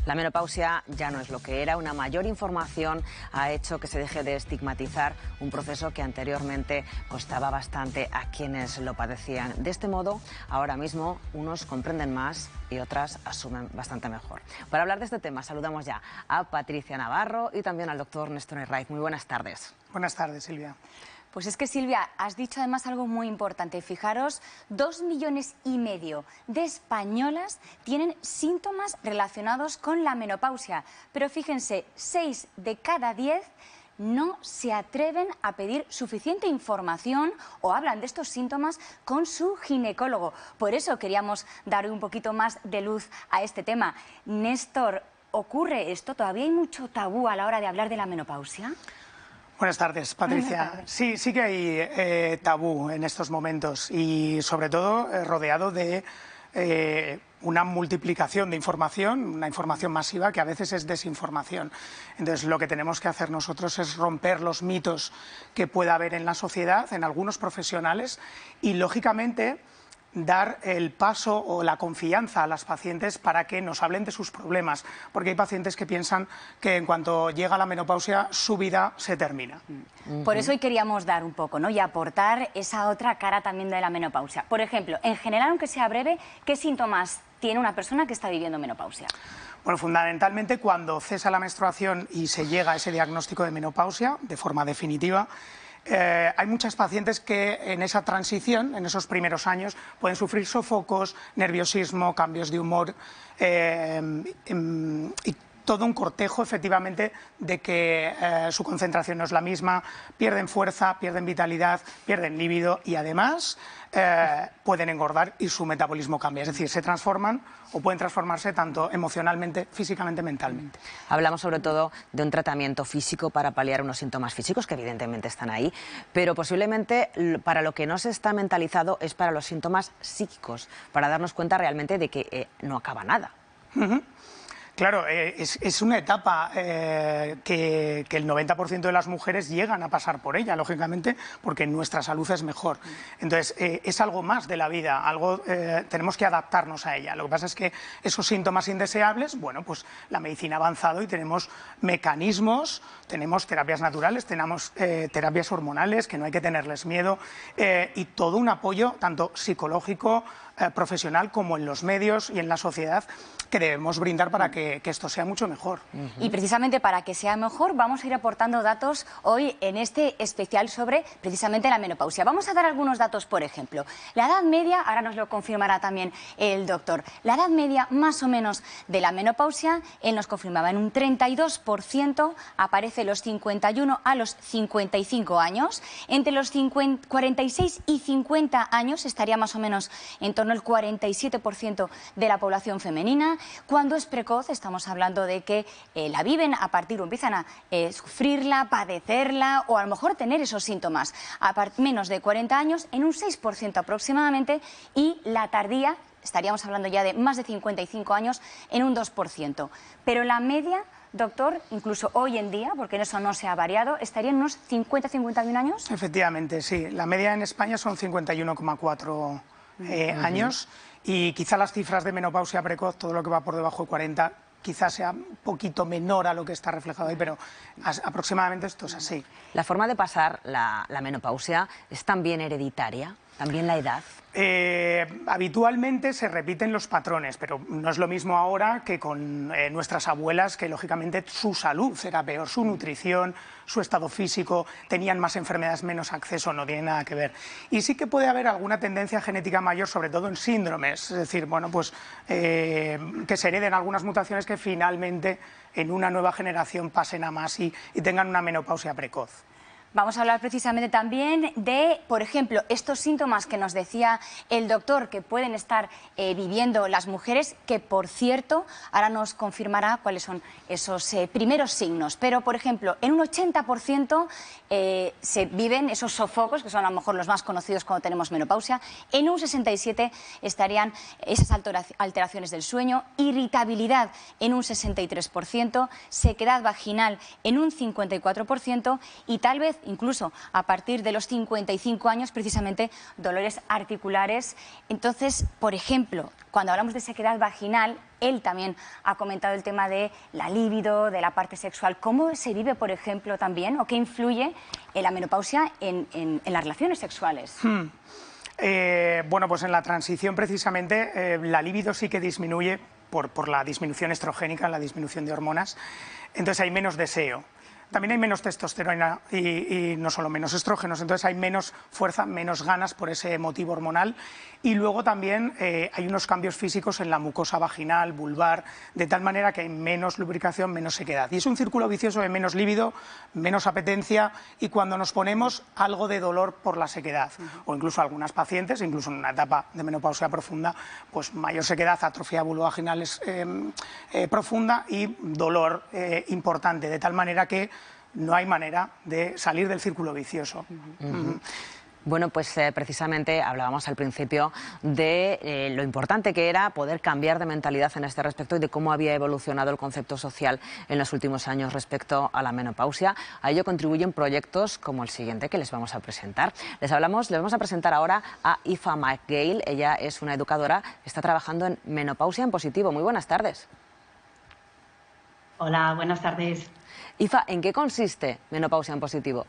La menopausia ya no es lo que era. Una mayor información ha hecho que se deje de estigmatizar un proceso que anteriormente costaba bastante a quienes lo padecían. De este modo, ahora mismo unos comprenden más y otras asumen bastante mejor. Para hablar de este tema, saludamos ya a Patricia Navarro y también al doctor Néstor Herraiz. Muy buenas tardes. Buenas tardes, Silvia. Pues es que, Silvia, has dicho además algo muy importante. Fijaros, 2,5 millones de españolas tienen síntomas relacionados con la menopausia. Pero fíjense, 6 de cada 10 no se atreven a pedir suficiente información o hablan de estos síntomas con su ginecólogo. Por eso queríamos dar un poquito más de luz a este tema. Néstor, ¿ocurre esto? ¿Todavía hay mucho tabú a la hora de hablar de la menopausia? Buenas tardes, Patricia. Sí que hay tabú en estos momentos y sobre todo rodeado de una multiplicación de información, una información masiva que a veces es desinformación. Entonces lo que tenemos que hacer nosotros es romper los mitos que pueda haber en la sociedad, en algunos profesionales y lógicamente dar el paso o la confianza a las pacientes para que nos hablen de sus problemas, porque hay pacientes que piensan que en cuanto llega la menopausia su vida se termina. Por eso hoy queríamos dar un poco, ¿no? Y aportar esa otra cara también de la menopausia. Por ejemplo, en general, aunque sea breve, ¿qué síntomas tiene una persona que está viviendo menopausia? Bueno, fundamentalmente cuando cesa la menstruación y se llega a ese diagnóstico de menopausia de forma definitiva, hay muchas pacientes que en esa transición, en esos primeros años, pueden sufrir sofocos, nerviosismo, cambios de humor y todo un cortejo, efectivamente, de que su concentración no es la misma, pierden fuerza, pierden vitalidad, pierden líbido y además pueden engordar y su metabolismo cambia. Es decir, se transforman o pueden transformarse tanto emocionalmente, físicamente, mentalmente. Hablamos sobre todo de un tratamiento físico para paliar unos síntomas físicos que evidentemente están ahí, pero posiblemente para lo que no se está mentalizado es para los síntomas psíquicos, para darnos cuenta realmente de que no acaba nada. Claro, es una etapa que el 90% de las mujeres llegan a pasar por ella, lógicamente, porque nuestra salud es mejor. Entonces, es algo más de la vida, tenemos que adaptarnos a ella. Lo que pasa es que esos síntomas indeseables, bueno, pues la medicina ha avanzado y tenemos mecanismos, tenemos terapias naturales, tenemos terapias hormonales, que no hay que tenerles miedo, y todo un apoyo, tanto psicológico, profesional, como en los medios y en la sociedad, que debemos brindar para que esto sea mucho mejor. Y precisamente para que sea mejor vamos a ir aportando datos hoy en este especial sobre precisamente la menopausia. Vamos a dar algunos datos, por ejemplo. La edad media, ahora nos lo confirmará también el doctor, la edad media más o menos de la menopausia, él nos confirmaba en un 32%, aparece los 51 a los 55 años. Entre los 46 y 50 años estaría más o menos en torno al 47% de la población femenina. Cuando es precoz, estamos hablando de que la viven a partir o empiezan a sufrirla, padecerla o a lo mejor tener esos síntomas a menos de 40 años en un 6% aproximadamente, y la tardía, estaríamos hablando ya de más de 55 años, en un 2%. Pero la media, doctor, incluso hoy en día, porque en eso no se ha variado, estaría en unos 50-51 años. Efectivamente, sí. La media en España son 51,4 años. Y quizá las cifras de menopausia precoz, todo lo que va por debajo de 40, quizás sea un poquito menor a lo que está reflejado ahí, pero aproximadamente esto es así. ¿La forma de pasar la menopausia es también hereditaria? ¿También la edad? Habitualmente se repiten los patrones, pero no es lo mismo ahora que con nuestras abuelas, que lógicamente su salud era peor, su nutrición, su estado físico, tenían más enfermedades, menos acceso, no tiene nada que ver. Y sí que puede haber alguna tendencia genética mayor, sobre todo en síndromes, es decir, bueno, pues que se hereden algunas mutaciones que finalmente en una nueva generación pasen a más y tengan una menopausia precoz. Vamos a hablar precisamente también de, por ejemplo, estos síntomas que nos decía el doctor que pueden estar viviendo las mujeres, que por cierto, ahora nos confirmará cuáles son esos primeros signos. Pero, por ejemplo, en un 80% se viven esos sofocos, que son a lo mejor los más conocidos cuando tenemos menopausia. En un 67% estarían esas alteraciones del sueño, irritabilidad en un 63%, sequedad vaginal en un 54% y tal vez incluso a partir de los 55 años, precisamente dolores articulares. Entonces, por ejemplo, cuando hablamos de sequedad vaginal, él también ha comentado el tema de la libido, de la parte sexual. ¿Cómo se vive, por ejemplo, también, o qué influye en la menopausia en las relaciones sexuales? Bueno, pues en la transición precisamente la libido sí que disminuye por la disminución estrogénica, la disminución de hormonas, entonces hay menos deseo. También hay menos testosterona y no solo menos estrógenos, entonces hay menos fuerza, menos ganas por ese motivo hormonal. Y luego también hay unos cambios físicos en la mucosa vaginal, vulvar, de tal manera que hay menos lubricación, menos sequedad. Y es un círculo vicioso de menos líbido, menos apetencia y cuando nos ponemos algo de dolor por la sequedad. O incluso algunas pacientes, incluso en una etapa de menopausia profunda, pues mayor sequedad, atrofia vulvovaginal profunda y dolor importante, de tal manera que no hay manera de salir del círculo vicioso. Bueno, pues precisamente hablábamos al principio de lo importante que era poder cambiar de mentalidad en este respecto y de cómo había evolucionado el concepto social en los últimos años respecto a la menopausia. A ello contribuyen proyectos como el siguiente que les vamos a presentar. Les vamos a presentar ahora a Aoife McGale. Ella es una educadora que está trabajando en Menopausia en Positivo. Muy buenas tardes. Hola, buenas tardes. Aoife, ¿en qué consiste Menopausia en Positivo?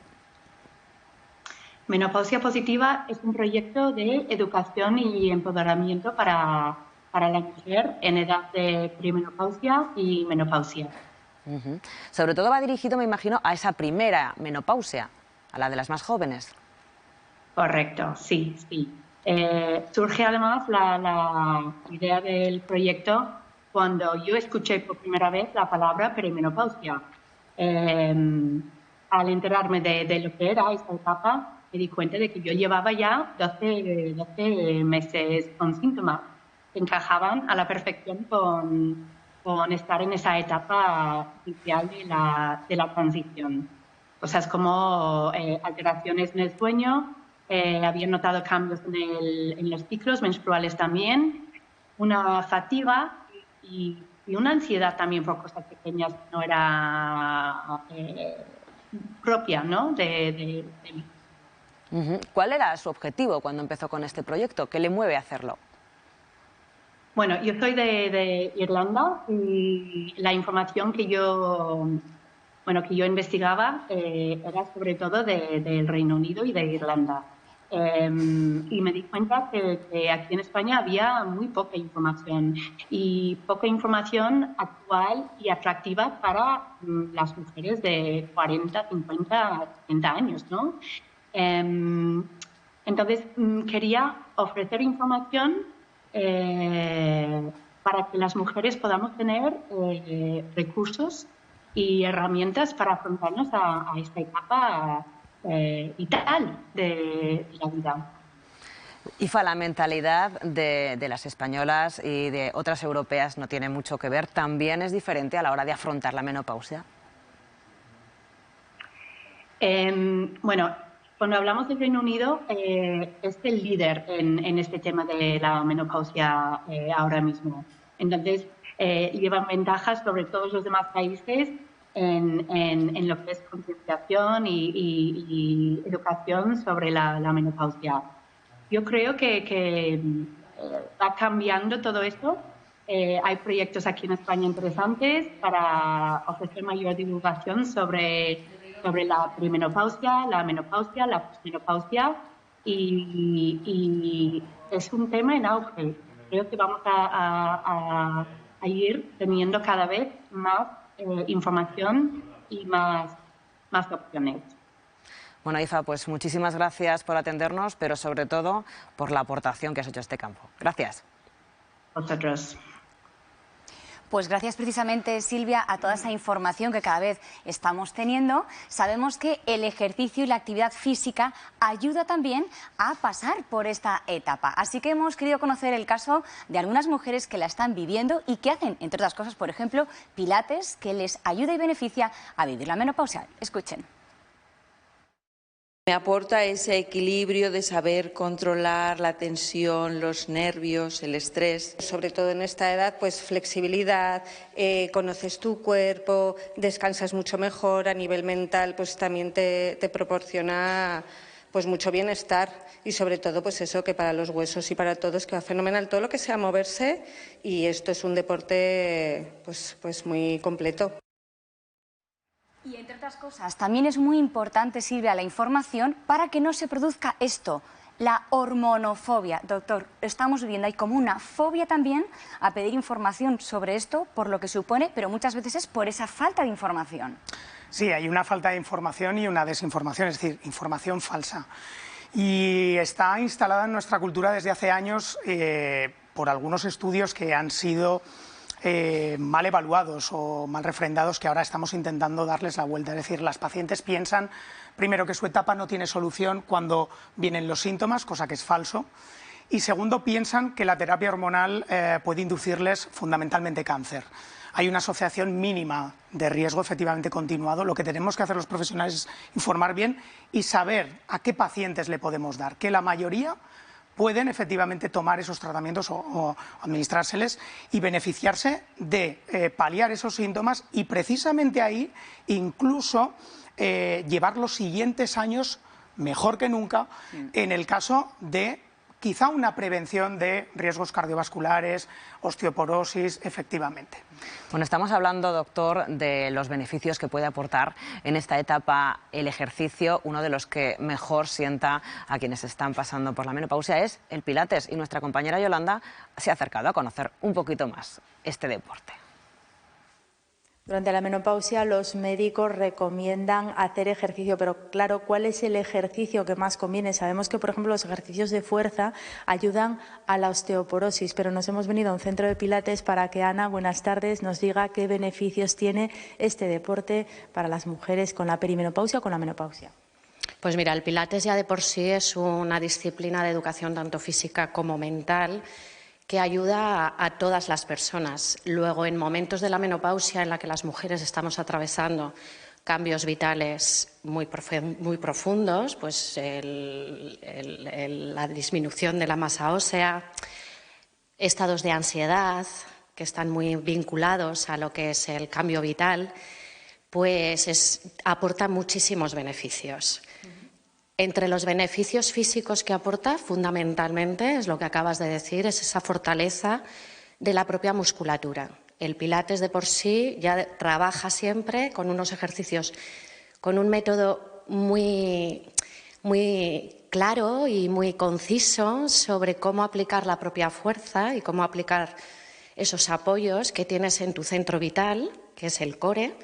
Menopausia Positiva es un proyecto de educación y empoderamiento para la mujer en edad de premenopausia y menopausia. Sobre todo va dirigido, me imagino, a esa primera menopausia, a la de las más jóvenes. Correcto, sí, sí. Surge además la idea del proyecto cuando yo escuché por primera vez la palabra perimenopausia. Al enterarme de lo que era esta etapa, me di cuenta de que yo llevaba ya 12 meses con síntomas que encajaban a la perfección con estar en esa etapa inicial de la transición. Cosas como alteraciones en el sueño, había notado cambios en los ciclos menstruales también, una fatiga y una ansiedad también por cosas pequeñas que no era propia, ¿no? de mí. ¿Cuál era su objetivo cuando empezó con este proyecto? ¿Qué le mueve a hacerlo? Bueno, yo soy de Irlanda y la información que yo investigaba era sobre todo del Reino Unido y de Irlanda. Y me di cuenta que aquí en España había muy poca información y poca información actual y atractiva para las mujeres de 40, 50, 60 años, ¿no? Entonces, quería ofrecer información para que las mujeres podamos tener recursos y herramientas para afrontarnos a esta etapa vital de la vida. Aoife, la mentalidad de las españolas y de otras europeas no tiene mucho que ver. ¿También es diferente a la hora de afrontar la menopausia? Bueno, cuando hablamos del Reino Unido, es el líder en este tema de la menopausia ahora mismo. Entonces, llevan ventajas sobre todos los demás países en lo que es concienciación y educación sobre la menopausia. Yo creo que va cambiando todo esto. Hay proyectos aquí en España interesantes para ofrecer mayor divulgación sobre la premenopausia, la menopausia, la posmenopausia y es un tema en auge. Creo que vamos a ir teniendo cada vez más información y más opciones. Bueno, Aoife, pues muchísimas gracias por atendernos, pero sobre todo por la aportación que has hecho a este campo. Gracias. Vosotros. Pues gracias precisamente, Silvia, a toda esa información que cada vez estamos teniendo. Sabemos que el ejercicio y la actividad física ayuda también a pasar por esta etapa. Así que hemos querido conocer el caso de algunas mujeres que la están viviendo y que hacen, entre otras cosas, por ejemplo, pilates, que les ayuda y beneficia a vivir la menopausia. Escuchen. Me aporta ese equilibrio de saber controlar la tensión, los nervios, el estrés. Sobre todo en esta edad, pues flexibilidad, conoces tu cuerpo, descansas mucho mejor a nivel mental, pues también te proporciona pues mucho bienestar y sobre todo pues eso, que para los huesos y para todos que va fenomenal todo lo que sea moverse, y esto es un deporte pues muy completo. Y entre otras cosas, también es muy importante, Silvia, la información para que no se produzca esto, la hormonofobia. Doctor, estamos viendo, hay como una fobia también a pedir información sobre esto, por lo que supone, pero muchas veces es por esa falta de información. Sí, hay una falta de información y una desinformación, es decir, información falsa. Y está instalada en nuestra cultura desde hace años por algunos estudios que han sido mal evaluados o mal refrendados, que ahora estamos intentando darles la vuelta. Es decir, las pacientes piensan, primero, que su etapa no tiene solución cuando vienen los síntomas, cosa que es falso, y segundo, piensan que la terapia hormonal puede inducirles fundamentalmente cáncer. Hay una asociación mínima de riesgo efectivamente continuado. Lo que tenemos que hacer los profesionales es informar bien y saber a qué pacientes le podemos dar, que la mayoría pueden efectivamente tomar esos tratamientos o administrárseles y beneficiarse de paliar esos síntomas y precisamente ahí incluso llevar los siguientes años mejor que nunca en el caso de quizá una prevención de riesgos cardiovasculares, osteoporosis, efectivamente. Bueno, estamos hablando, doctor, de los beneficios que puede aportar en esta etapa el ejercicio. Uno de los que mejor sienta a quienes están pasando por la menopausia es el pilates, y nuestra compañera Yolanda se ha acercado a conocer un poquito más este deporte. Durante la menopausia los médicos recomiendan hacer ejercicio, pero claro, ¿cuál es el ejercicio que más conviene? Sabemos que, por ejemplo, los ejercicios de fuerza ayudan a la osteoporosis, pero nos hemos venido a un centro de pilates para que Ana, buenas tardes, nos diga qué beneficios tiene este deporte para las mujeres con la perimenopausia o con la menopausia. Pues mira, el pilates ya de por sí es una disciplina de educación tanto física como mental que ayuda a todas las personas. Luego, en momentos de la menopausia en la que las mujeres estamos atravesando cambios vitales muy profundos, pues la disminución de la masa ósea, estados de ansiedad que están muy vinculados a lo que es el cambio vital, pues aporta muchísimos beneficios. Entre los beneficios físicos que aporta, fundamentalmente, es lo que acabas de decir, es esa fortaleza de la propia musculatura. El Pilates de por sí ya trabaja siempre con unos ejercicios, con un método muy claro y muy conciso sobre cómo aplicar la propia fuerza y cómo aplicar esos apoyos que tienes en tu centro vital, que es el core.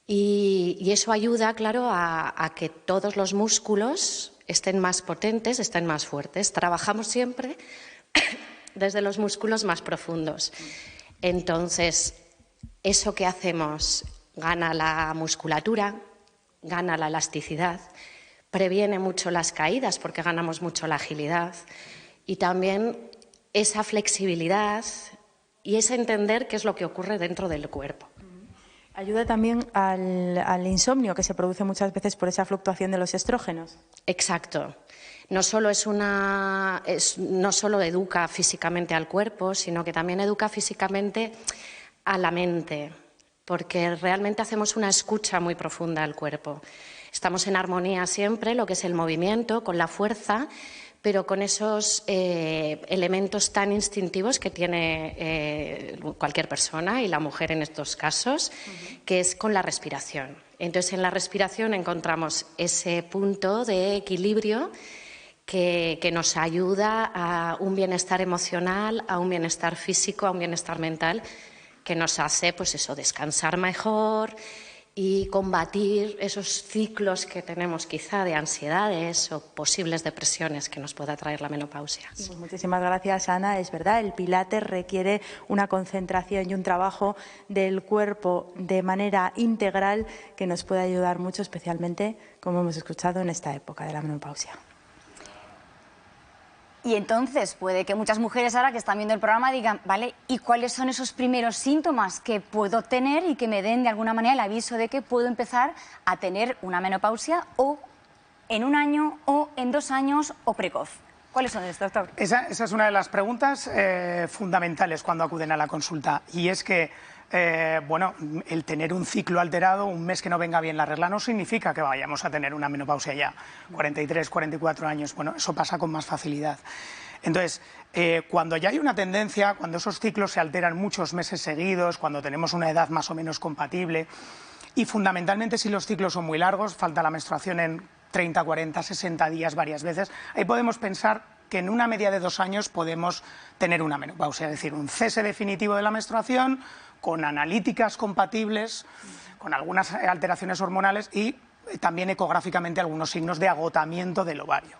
Y eso ayuda, claro, a que todos los músculos estén más potentes, estén más fuertes. Trabajamos siempre desde los músculos más profundos. Entonces, eso que hacemos gana la musculatura, gana la elasticidad, previene mucho las caídas porque ganamos mucho la agilidad y también esa flexibilidad y ese entender qué es lo que ocurre dentro del cuerpo. Ayuda también al insomnio que se produce muchas veces por esa fluctuación de los estrógenos. Exacto. No solo educa físicamente al cuerpo, sino que también educa físicamente a la mente, porque realmente hacemos una escucha muy profunda al cuerpo. Estamos en armonía siempre, lo que es el movimiento, con la fuerza, pero con esos elementos tan instintivos que tiene cualquier persona, y la mujer en estos casos, que es con la respiración. Entonces, en la respiración encontramos ese punto de equilibrio que nos ayuda a un bienestar emocional, a un bienestar físico, a un bienestar mental, que nos hace, pues eso, descansar mejor y combatir esos ciclos que tenemos quizá de ansiedades o posibles depresiones que nos pueda traer la menopausia. Pues muchísimas gracias, Ana. Es verdad, el Pilates requiere una concentración y un trabajo del cuerpo de manera integral que nos puede ayudar mucho, especialmente, como hemos escuchado, en esta época de la menopausia. Y entonces puede que muchas mujeres ahora que están viendo el programa digan, vale, ¿y cuáles son esos primeros síntomas que puedo tener y que me den de alguna manera el aviso de que puedo empezar a tener una menopausia o en 1 año o en 2 años o precoz? ¿Cuáles son estos, doctor? Esa es una de las preguntas fundamentales cuando acuden a la consulta, y es que bueno, el tener un ciclo alterado, un mes que no venga bien la regla, no significa que vayamos a tener una menopausia ya, 43, 44 años, bueno, eso pasa con más facilidad. Entonces, cuando ya hay una tendencia, cuando esos ciclos se alteran muchos meses seguidos, cuando tenemos una edad más o menos compatible, y fundamentalmente si los ciclos son muy largos, falta la menstruación en 30, 40, 60 días varias veces, ahí podemos pensar que en una media de 2 años podemos tener una menopausia, es decir, un cese definitivo de la menstruación, con analíticas compatibles, con algunas alteraciones hormonales y también ecográficamente algunos signos de agotamiento del ovario.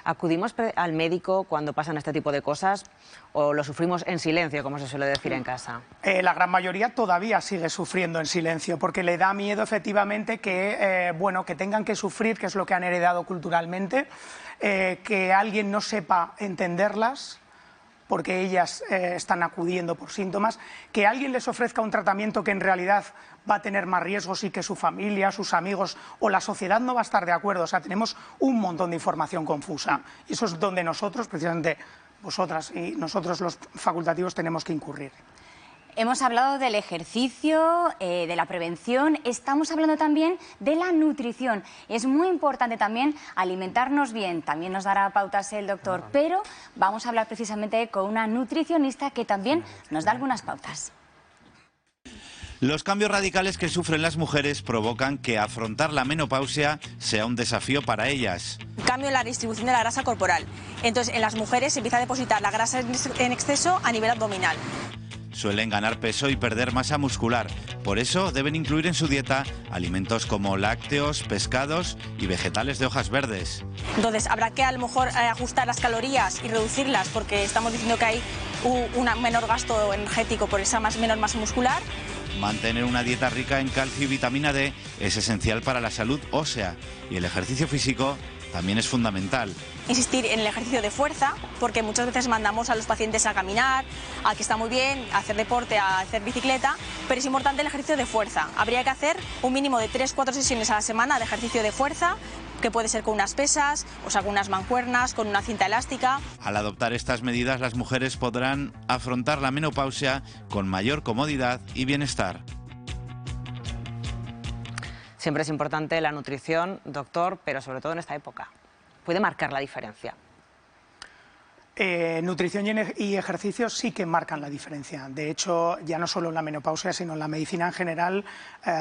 ¿Acudimos al médico cuando pasan este tipo de cosas o lo sufrimos en silencio, como se suele decir en casa? La gran mayoría todavía sigue sufriendo en silencio porque le da miedo efectivamente que, bueno, que tengan que sufrir, que es lo que han heredado culturalmente, que alguien no sepa entenderlas porque ellas están acudiendo por síntomas, que alguien les ofrezca un tratamiento que en realidad va a tener más riesgos y que su familia, sus amigos o la sociedad no va a estar de acuerdo. O sea, tenemos un montón de información confusa y eso es donde nosotros, precisamente vosotras y nosotros los facultativos, tenemos que incurrir. Hemos hablado del ejercicio, de la prevención, estamos hablando también de la nutrición. Es muy importante también alimentarnos bien, también nos dará pautas el doctor, pero vamos a hablar precisamente con una nutricionista que también nos da algunas pautas. Los cambios radicales que sufren las mujeres provocan que afrontar la menopausia sea un desafío para ellas. Cambio en la distribución de la grasa corporal. Entonces, en las mujeres se empieza a depositar la grasa en exceso a nivel abdominal. Suelen ganar peso y perder masa muscular. Por eso deben incluir en su dieta alimentos como lácteos, pescados y vegetales de hojas verdes. Entonces habrá que a lo mejor ajustar las calorías y reducirlas porque estamos diciendo que hay un menor gasto energético por esa menor masa muscular. Mantener una dieta rica en calcio y vitamina D es esencial para la salud ósea y el ejercicio físico también es fundamental. Insistir en el ejercicio de fuerza, porque muchas veces mandamos a los pacientes a caminar, a que está muy bien, a hacer deporte, a hacer bicicleta, pero es importante el ejercicio de fuerza. Habría que hacer un mínimo de 3-4 sesiones a la semana de ejercicio de fuerza, que puede ser con unas pesas, o sea, con unas mancuernas, con una cinta elástica. Al adoptar estas medidas, las mujeres podrán afrontar la menopausia con mayor comodidad y bienestar. Siempre es importante la nutrición, doctor, pero sobre todo en esta época. ¿Puede marcar la diferencia? Nutrición y ejercicio sí que marcan la diferencia. De hecho, ya no solo en la menopausia, sino en la medicina en general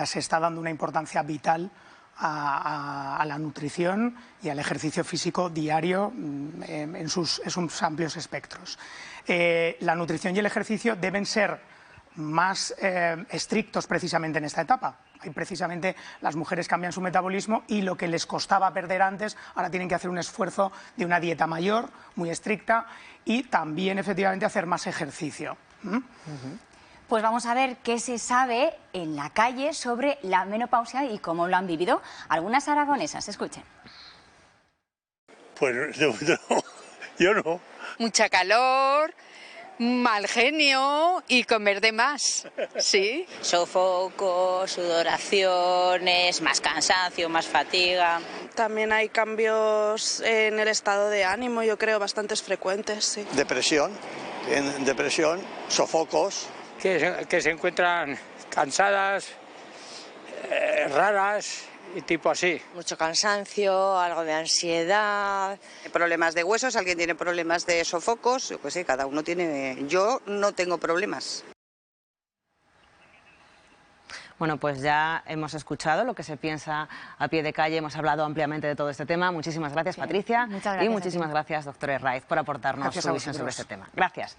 se está dando una importancia vital a la nutrición y al ejercicio físico diario en sus amplios espectros. La nutrición y el ejercicio deben ser más estrictos precisamente en esta etapa. Precisamente las mujeres cambian su metabolismo y lo que les costaba perder antes, ahora tienen que hacer un esfuerzo de una dieta mayor, muy estricta, y también efectivamente hacer más ejercicio. Pues vamos a ver qué se sabe en la calle sobre la menopausia y cómo lo han vivido algunas aragonesas. Escuchen. Pues yo no. Mucha calor, mal genio y comer de más, ¿sí? Sofocos, sudoraciones, más cansancio, más fatiga. También hay cambios en el estado de ánimo, yo creo, bastantes frecuentes, sí. Depresión, sofocos. Que se encuentran cansadas, raras y tipo así. Mucho cansancio, algo de ansiedad. Problemas de huesos, alguien tiene problemas de sofocos, yo qué sé, cada uno tiene... Yo no tengo problemas. Bueno, pues ya hemos escuchado lo que se piensa a pie de calle, hemos hablado ampliamente de todo este tema. Muchísimas gracias, Patricia. Muchas gracias, y muchísimas gracias, doctor Herraiz, por aportarnos su visión sobre este tema. Gracias.